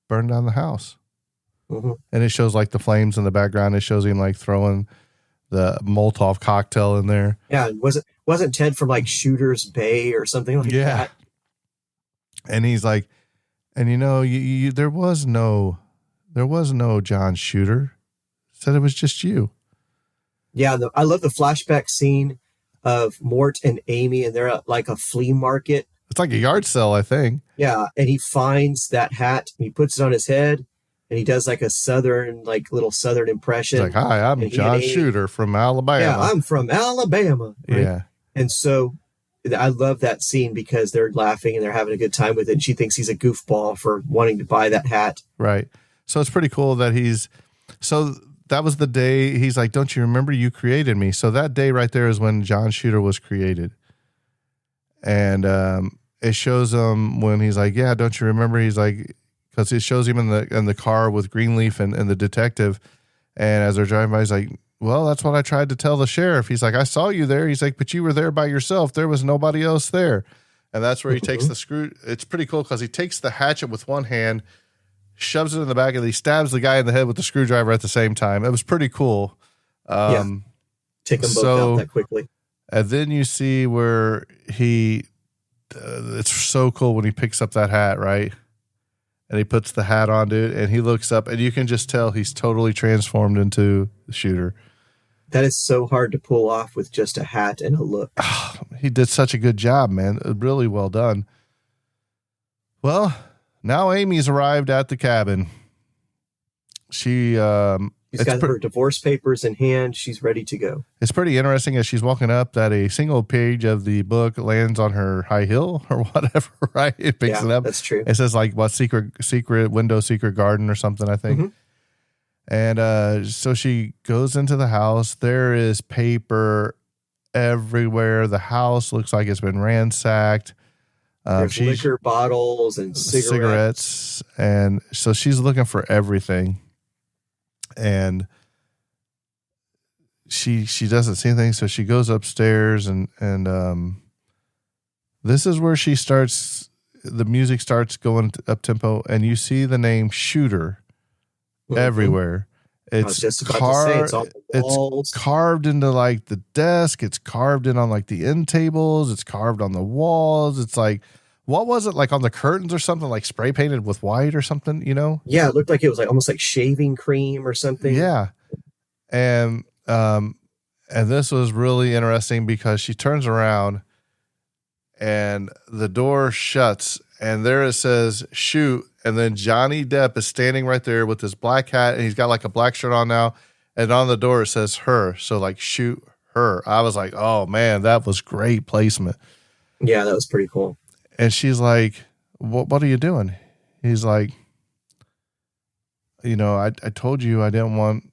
burned down the house. Mm-hmm. And it shows like the flames in the background. It shows him like throwing the Molotov cocktail in there. Yeah, wasn't Ted from like Shooter's Bay or something like that? And he's like, and you there was no John Shooter. Said it was just you. Yeah, I love the flashback scene of Mort and Amy, and they're at like a flea market. It's like a yard sale, I think. Yeah, and he finds that hat and he puts it on his head, and he does like a little southern impression. It's like, hi, I'm John Shooter from Alabama. Yeah, I'm from Alabama. Right? Yeah. And so I love that scene because they're laughing and they're having a good time with it. And she thinks he's a goofball for wanting to buy that hat. Right. So it's pretty cool that that was the day he's like, don't you remember you created me? So that day right there is when John Shooter was created. And it shows him when he's like, yeah, don't you remember? He's like, because it shows him in the car with Greenleaf and the detective. And as they're driving by, he's like, well, that's what I tried to tell the sheriff. He's like, I saw you there. He's like, but you were there by yourself. There was nobody else there. And that's where he takes the screw. It's pretty cool because he takes the hatchet with one hand, shoves it in the back, and he stabs the guy in the head with the screwdriver at the same time. It was pretty cool. Take them both out that quickly. And then you see where it's so cool when he picks up that hat, right? And he puts the hat on, dude, and he looks up, and you can just tell he's totally transformed into the Shooter. That is so hard to pull off with just a hat and a look. He did such a good job, man. Really well done. Well, Now Amy's arrived at the cabin. She's got her divorce papers in hand. She's ready to go. It's pretty interesting as she's walking up that a single page of the book lands on her high heel or whatever, right? It picks it up. That's true. It says like what secret window, secret garden or something, I think. Mm-hmm. And so she goes into the house. There is paper everywhere. The house looks like it's been ransacked. There's liquor bottles and cigarettes. And so she's looking for everything. And she doesn't see anything. So she goes upstairs and this is where she starts, the music starts going up tempo and you see the name Shooter everywhere. It's it's on the walls. It's carved into like the desk. It's carved in on like the end tables. It's carved on the walls. It's like, what was it, like on the curtains or something, like spray painted with white or something, you know? Yeah, it looked like it was like almost like shaving cream or something. Yeah. And this was really interesting because she turns around and the door shuts and there it says shoot. And then Johnny Depp is standing right there with his black hat and he's got like a black shirt on now. And on the door it says her. So like shoot her. I was like, oh man, that was great placement. Yeah, that was pretty cool. And she's like, what are you doing? He's like, I told you I didn't want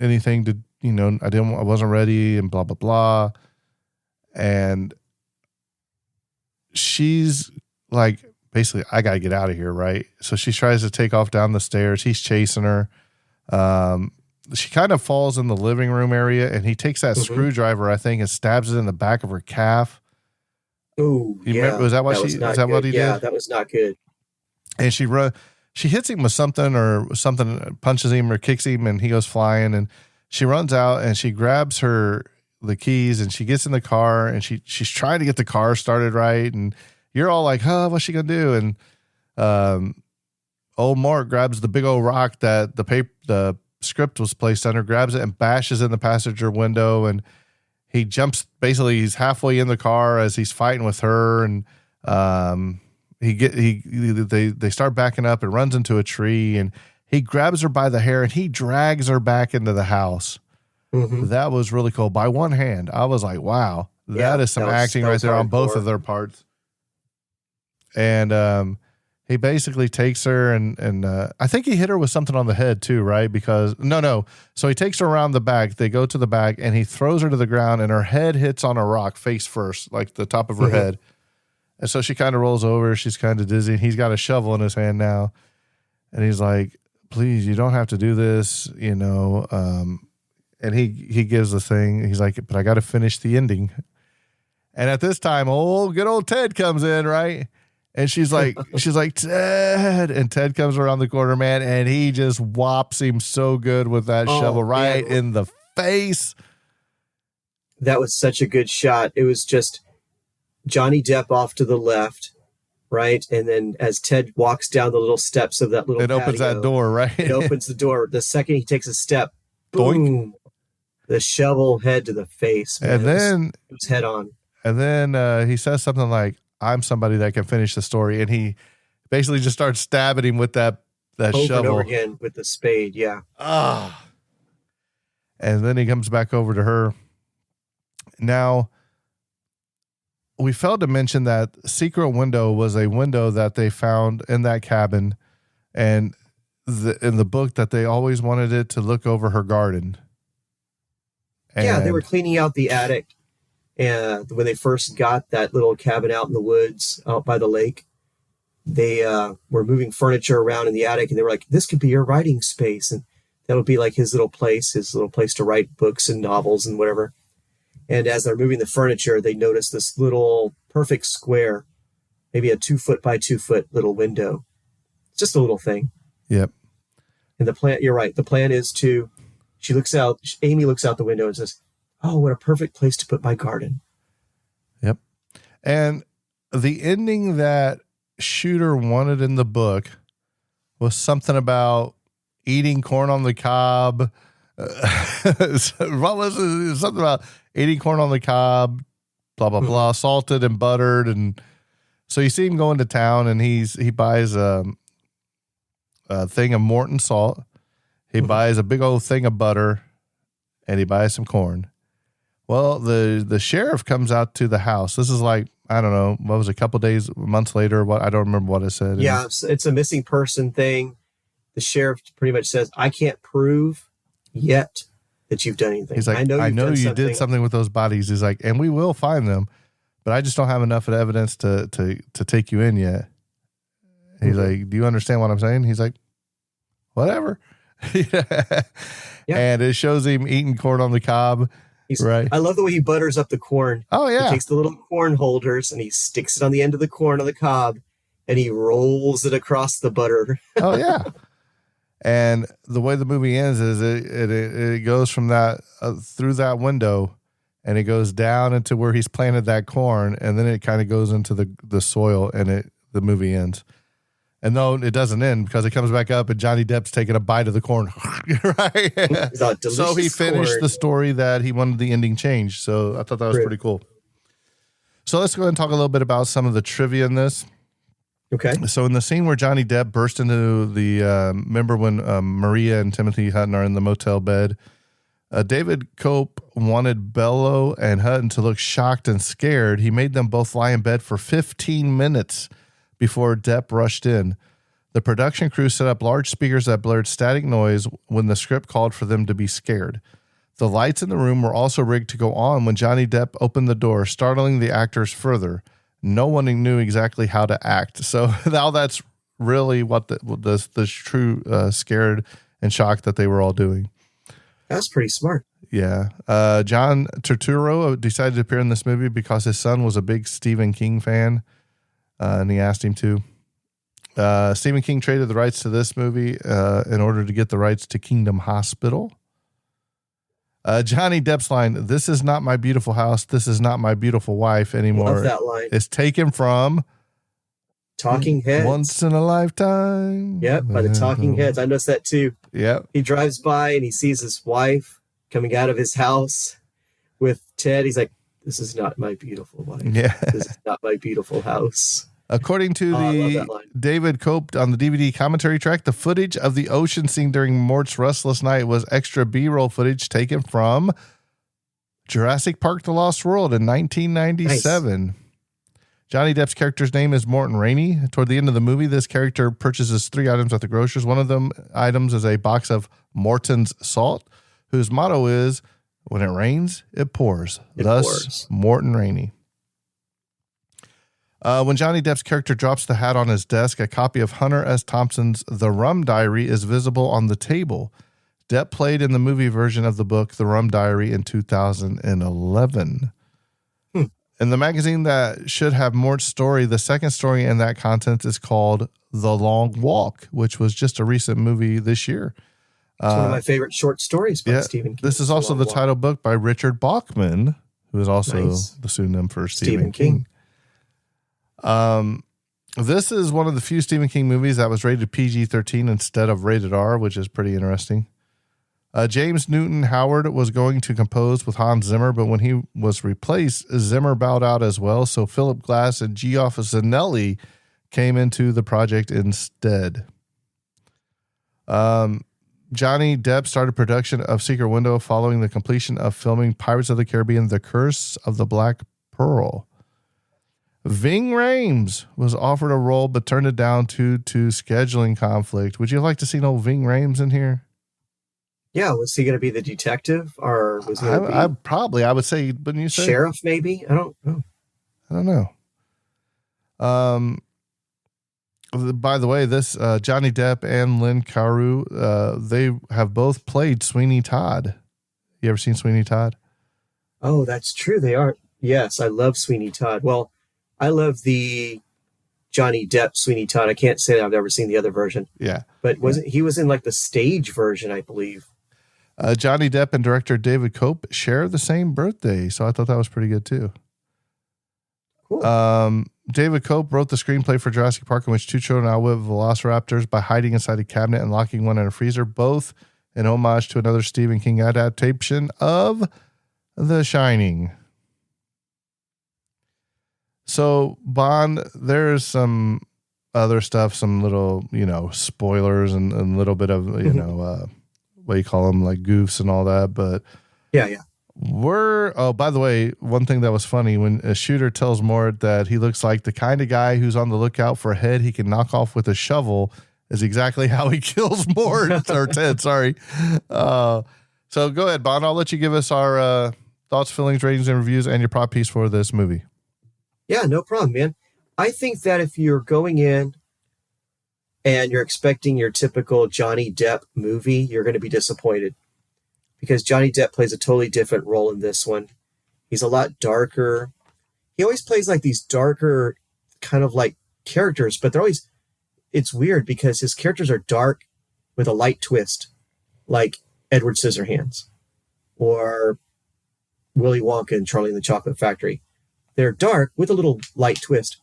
anything to, I wasn't ready and blah, blah, blah. And she's like, basically, I got to get out of here, right? So she tries to take off down the stairs. He's chasing her. She kind of falls in the living room area, and he takes that screwdriver, I think, and stabs it in the back of her calf. Oh, yeah. Remember, is that what he did? Yeah, that was not good. And she hits him with something or something, punches him or kicks him, and he goes flying. And she runs out and she grabs the keys and she gets in the car and she's trying to get the car started right. And you're all like, what's she gonna do? And old Mort grabs the big old rock that the script was placed under, grabs it and bashes in the passenger window, and he jumps. Basically, he's halfway in the car as he's fighting with her, and they start backing up and runs into a tree, and he grabs her by the hair and he drags her back into the house. Mm-hmm. That was really cool by one hand. I was like, wow, that is some acting right there on both of their parts. And he basically takes her and I think he hit her with something on the head too, right? Because no. So he takes her around the back. They go to the back and he throws her to the ground and her head hits on a rock face first, like the top of her head. And so she kind of rolls over. She's kind of dizzy. He's got a shovel in his hand now. And he's like, please, you don't have to do this, and he gives the thing. He's like, but I got to finish the ending. And at this time, good old Ted comes in, right? And she's like, Ted. And Ted comes around the corner, man, and he just whops him so good with that shovel right in the face. That was such a good shot. It was just Johnny Depp off to the left, right? And then as Ted walks down the little steps of that little patio, opens that door, right? It opens the door. The second he takes a step, boom, the shovel head to the face, man. And then it was head on. And then he says something like, I'm somebody that can finish the story. And he basically just starts stabbing him with that over shovel. And over again with the spade, yeah. And then he comes back over to her. Now, we failed to mention that secret window was a window that they found in that cabin. And in the book that they always wanted it to look over her garden. And they were cleaning out the attic. And when they first got that little cabin out in the woods, out by the lake, they were moving furniture around in the attic, and they were like, this could be your writing space. And that would be like his little place to write books and novels and whatever. And as they're moving the furniture, they noticed this little perfect square, maybe a 2 foot by 2 foot little window. It's just a little thing. Yep. And the plan, you're right. The plan is Amy looks out the window and says, oh, what a perfect place to put my garden. Yep. And the ending that Shooter wanted in the book was something about eating corn on the cob. What was it? Something about eating corn on the cob, blah, blah, blah, salted and buttered and So you see him going to town, and he buys a thing of Morton salt. He buys a big old thing of butter, and he buys some corn. Well, the sheriff comes out to the house. This is like, I don't know, what was it, a couple days, months later? What, I don't remember what it said. Yeah, it's a missing person thing. The sheriff pretty much says, I can't prove yet that you've done anything. He's like, I know you did something with those bodies. He's like, and we will find them, but I just don't have enough of evidence to take you in yet. He's like, do you understand what I'm saying? He's like, whatever. Yeah. And it shows him eating corn on the cob. Right. I love the way he butters up the corn. Oh, yeah. He takes the little corn holders and he sticks it on the end of the corn on the cob and he rolls it across the butter. Oh, yeah. And the way the movie ends is it goes from that through that window, and it goes down into where he's planted that corn, and then it kind of goes into the soil, and the movie ends. And no, it doesn't end because it comes back up, and Johnny Depp's taking a bite of the corn. Right? So he finished the story that he wanted the ending changed. So I thought that was pretty cool. So let's go ahead and talk a little bit about some of the trivia in this. Okay. So in the scene where Johnny Depp burst into the, remember when Maria and Timothy Hutton are in the motel bed, David Cope wanted Bello and Hutton to look shocked and scared. He made them both lie in bed for 15 minutes before Depp rushed in. The production crew set up large speakers that blurred static noise when the script called for them to be scared. The lights in the room were also rigged to go on when Johnny Depp opened the door, startling the actors further. No one knew exactly how to act. So now that's really what the true scared and shocked that they were all doing. That's pretty smart. Yeah. John Turturro decided to appear in this movie because his son was a big Stephen King fan, and he asked him to. Stephen King traded the rights to this movie in order to get the rights to Kingdom Hospital. Johnny Depp's line, "This is not my beautiful house. This is not my beautiful wife anymore." Love that line. It's taken from Talking Heads. Once in a Lifetime. Yep, by the Talking Heads. I noticed that too. Yep. He drives by and he sees his wife coming out of his house with Ted. He's like, "This is not my beautiful wife. Yeah. This is not my beautiful house." According to the David Cope on the DVD commentary track, the footage of the ocean scene during Mort's Restless Night was extra B-roll footage taken from Jurassic Park: The Lost World in 1997. Nice. Johnny Depp's character's name is Mort Rainey. Toward the end of the movie, this character purchases 3 items at the grocer's. One of them items is a box of Morton's salt, whose motto is, "When it rains, it pours." Thus, Morton Rainey. When Johnny Depp's character drops the hat on his desk, a copy of Hunter S. Thompson's The Rum Diary is visible on the table. Depp played in the movie version of the book The Rum Diary in 2011. In the magazine that should have Mort's story, the second story in that content is called The Long Walk, which was just a recent movie this year. It's one of my favorite short stories by Stephen King. This is also the title book by Richard Bachman, who is also the pseudonym for Stephen King. This is one of the few Stephen King movies that was rated PG-13 instead of rated R, which is pretty interesting. James Newton Howard was going to compose with Hans Zimmer, but when he was replaced, Zimmer bowed out as well. So Philip Glass and Geoff Zanelli came into the project instead. Johnny Depp started production of Secret Window following the completion of filming Pirates of the Caribbean: The Curse of the Black Pearl. Ving Rhames was offered a role but turned it down due to scheduling conflict. Would you like to see no Ving Rhames in here? Yeah, was he going to be the detective, or was he going to be? I would say, but you say sheriff? Maybe, I don't know. By the way, this Johnny Depp and Lynn Carew, they have both played Sweeney Todd. You ever seen Sweeney Todd? Oh, that's true. They are. Yes, I love Sweeney Todd. Well, I love the Johnny Depp Sweeney Todd. I can't say that I've ever seen the other version. Yeah. But he was in like the stage version, I believe. Johnny Depp and director David Cope share the same birthday, so I thought that was pretty good too. Cool. David Cope wrote the screenplay for Jurassic Park, in which 2 children outwit velociraptors by hiding inside a cabinet and locking one in a freezer, both in homage to another Stephen King adaptation of The Shining. So Bond, there's some other stuff, some little, spoilers and a little bit of, what do you call them, like goofs and all that. But Yeah. by the way, one thing that was funny when a shooter tells Mort that he looks like the kind of guy who's on the lookout for a head he can knock off with a shovel is exactly how he kills Mort or Ted. Sorry. So go ahead, Bond. I'll let you give us our thoughts, feelings, ratings, and reviews and your prop piece for this movie. Yeah, no problem, man. I think that if you're going in and you're expecting your typical Johnny Depp movie, you're going to be disappointed because Johnny Depp plays a totally different role in this one. He's a lot darker. He always plays like these darker kind of like characters, but it's weird because his characters are dark with a light twist, like Edward Scissorhands or Willy Wonka and Charlie and the Chocolate Factory. They're dark with a little light twist.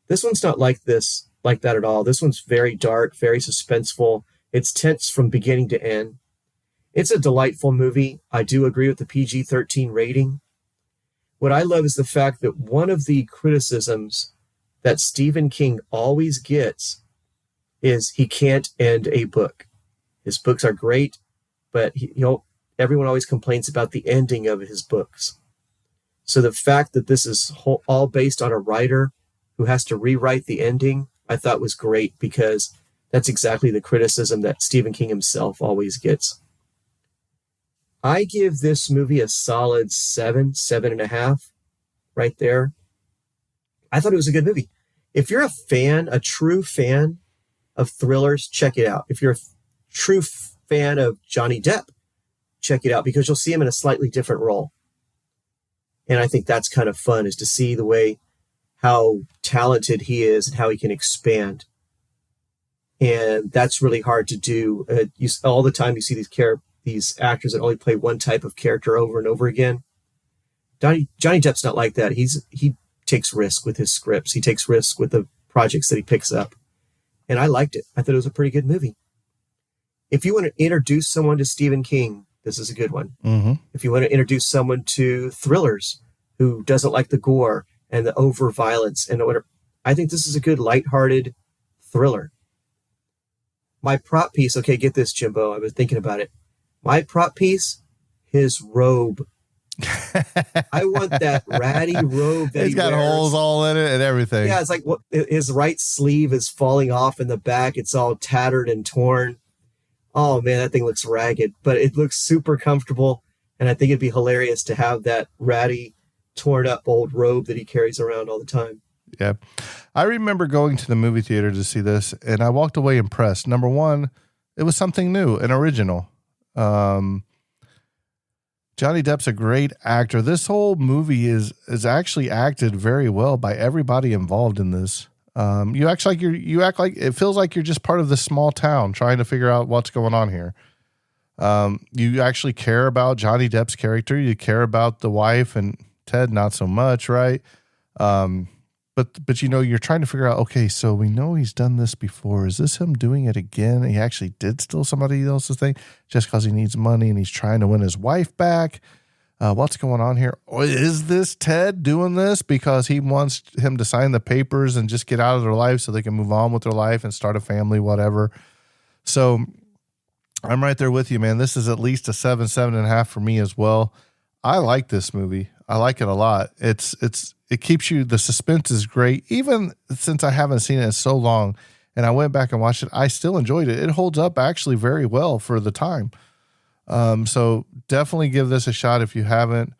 This one's not like that at all. This one's very dark, very suspenseful. It's tense from beginning to end. It's a delightful movie. I do agree with the PG-13 rating. What I love is the fact that one of the criticisms that Stephen King always gets is he can't end a book. His books are great, but everyone always complains about the ending of his books. So the fact that this is all based on a writer who has to rewrite the ending, I thought was great because that's exactly the criticism that Stephen King himself always gets. I give this movie a solid 7.5 right there. I thought it was a good movie. If you're a true fan of thrillers, check it out. If you're a true fan of Johnny Depp, check it out because you'll see him in a slightly different role. And I think that's kind of fun, is to see the way how talented he is and how he can expand. And that's really hard to do. All the time you see these actors that only play one type of character over and over again. Johnny Depp's not like that. He takes risk with his scripts. He takes risk with the projects that he picks up. And I liked it. I thought it was a pretty good movie. If you want to introduce someone to Stephen King, this is a good one. Mm-hmm. If you want to introduce someone to thrillers who doesn't like the gore and the over violence and whatever, I think this is a good lighthearted thriller. My prop piece, okay, get this, Jimbo. I was thinking about it. My prop piece, his robe. I want that ratty robe that he's got wears. holes all in it and everything. Yeah, it's like his right sleeve is falling off in the back. It's all tattered and torn. Oh man, that thing looks ragged, but it looks super comfortable. And I think it'd be hilarious to have that ratty, torn up old robe that he carries around all the time. Yeah. I remember going to the movie theater to see this and I walked away impressed. Number one, it was something new and original. Johnny Depp's a great actor. This whole movie is actually acted very well by everybody involved in this. You act like it feels like you're just part of this small town trying to figure out what's going on here. You actually care about Johnny Depp's character. You care about the wife and Ted, not so much, right? But you're trying to figure out, okay, so we know he's done this before. Is this him doing it again? He actually did steal somebody else's thing just because he needs money and he's trying to win his wife back. What's going on here? Or is this Ted doing this because he wants him to sign the papers and just get out of their life so they can move on with their life and start a family, whatever? So I'm right there with you, man. This is at least a 7.5 for me as well. I like this movie. I like it a lot. It keeps you, the suspense is great. Even since I haven't seen it in so long and I went back and watched it, I still enjoyed it. It holds up actually very well for the time. So definitely give this a shot if you haven't.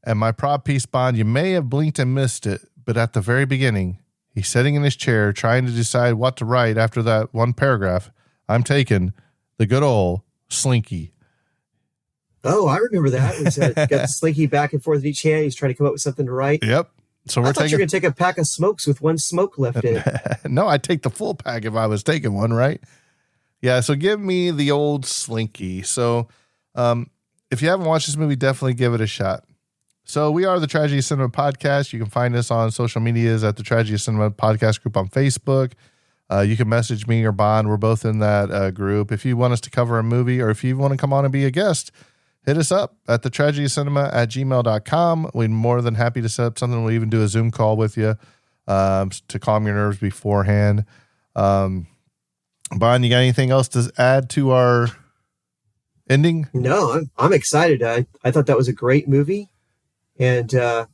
And my prop piece, Bond, you may have blinked and missed it, but at the very beginning, he's sitting in his chair trying to decide what to write after that one paragraph. I'm taking the good old Slinky. Oh, I remember that. He's got the Slinky back and forth in each hand. He's trying to come up with something to write. Yep. So I thought you were going to take a pack of smokes with one smoke left in it. No, I'd take the full pack if I was taking one, right? Yeah, so give me the old Slinky. So if you haven't watched this movie, definitely give it a shot. So we are the Tragedy of Cinema Podcast. You can find us on social medias at the Tragedy of Cinema Podcast group on Facebook. You can message me or Bond. We're both in that group. If you want us to cover a movie or if you want to come on and be a guest, hit us up at thetragedycinema@gmail.com. We're more than happy to set up something. We'll even do a Zoom call with you. to calm your nerves beforehand. Bond, you got anything else to add to our ending? No, I'm excited. I thought that was a great movie, and I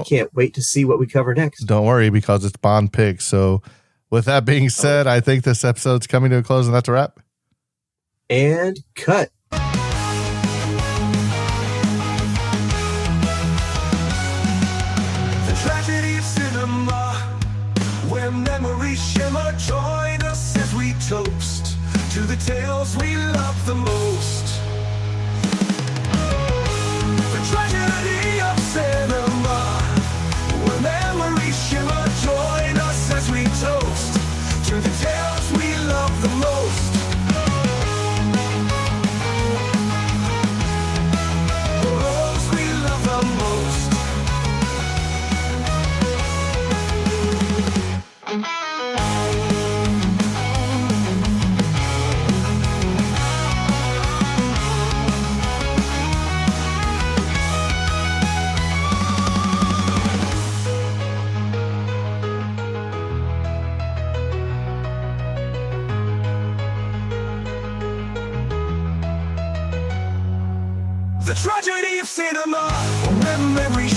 can't wait to see what we cover next. Don't worry, because it's Bond picks. So with that being said, I think this episode's coming to a close, and that's a wrap. And cut. The tragedy of cinema, where memories shimmer, join us as we toast to the tales we love the most. The tragedy of cinema, where memories shimmer, join us as we toast to the tales we love the most. The tragedy of cinema, when memories